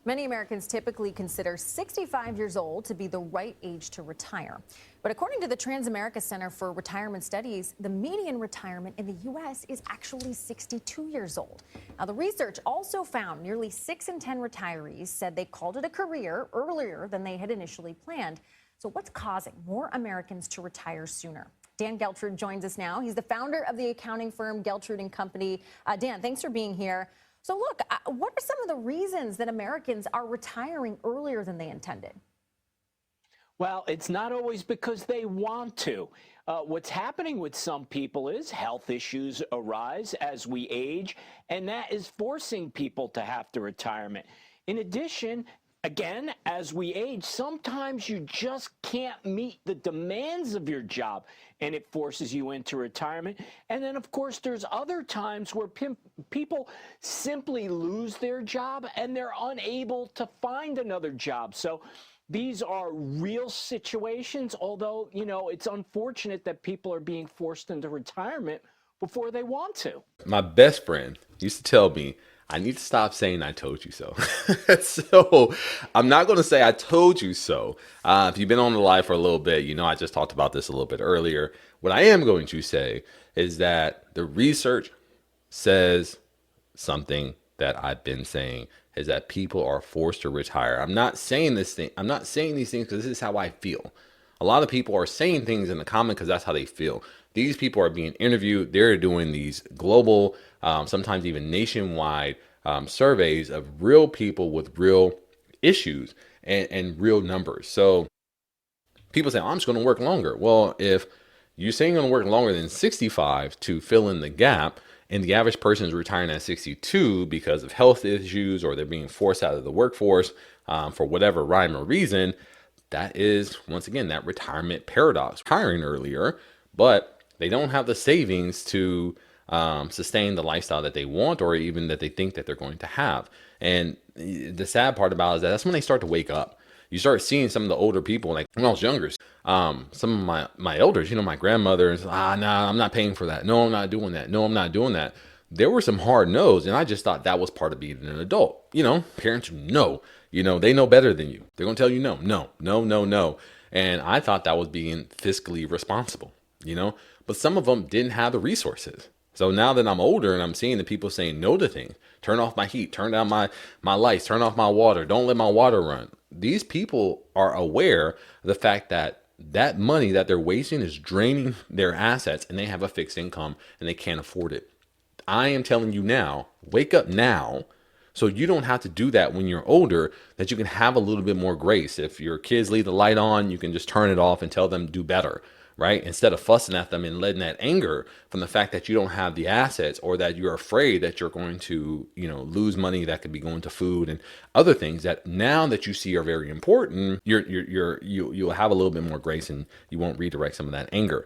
Many Americans typically consider 65 years old to be the right age to retire. But according to the Transamerica Center for Retirement Studies, the median retirement in the U.S. is actually 62 years old. Now, the research also found nearly 6 in 10 retirees said they called it a career earlier than they had initially planned. So what's causing more Americans to retire sooner? Dan Geltrud joins us now. He's the founder of the accounting firm Geltrud and Company. Dan, thanks for being here. So look, what are some of the reasons that Americans are retiring earlier than they intended? Well, it's not always because they want to. What's happening with some people is health issues arise as we age, and that is forcing people to have to retirement. In addition, again, as we age, sometimes you just can't meet the demands of your job, and it forces you into retirement. And then, of course, there's other times where people simply lose their job and they're unable to find another job. So these are real situations, although, you know, it's unfortunate that people are being forced into retirement before they want to. My best friend used to tell me, I need to stop saying I told you so. So I'm not going to say I told you so. If you've been on the live for a little bit, you know I just talked about this a little bit earlier. What I am going to say is that the research says something that I've been saying, is that people are forced to retire. I'm not saying these things because this is how I feel. A lot of people are saying things in the comment because that's how they feel. These people are being interviewed. They're doing these global, sometimes even nationwide surveys of real people with real issues and real numbers. So people say, oh, I'm just going to work longer. Well, if you're saying you're going to work longer than 65 to fill in the gap, and the average person is retiring at 62 because of health issues or they're being forced out of the workforce for whatever rhyme or reason, that is, once again, that retirement paradox. Retiring earlier, but they don't have the savings to sustain the lifestyle that they want or even that they think that they're going to have. And the sad part about it is that that's when they start to wake up. You start seeing some of the older people, like when I was younger, some of my elders, you know, my grandmothers, nah, I'm not paying for that. No, I'm not doing that. No, I'm not doing that. There were some hard no's, and I just thought that was part of being an adult. You know, parents know, you know, they know better than you. They're going to tell you no. And I thought that was being fiscally responsible, you know, but some of them didn't have the resources. So now that I'm older and I'm seeing the people saying no to things, turn off my heat, turn down my lights, turn off my water, don't let my water run. These people are aware of the fact that that money that they're wasting is draining their assets and they have a fixed income and they can't afford it. I am telling you now, wake up now so you don't have to do that when you're older, that you can have a little bit more grace. If your kids leave the light on, you can just turn it off and tell them do better. Right? Instead of fussing at them and letting that anger from the fact that you don't have the assets or that you're afraid that you're going to, you know, lose money that could be going to food and other things that now that you see are very important, you'll have a little bit more grace and you won't redirect some of that anger.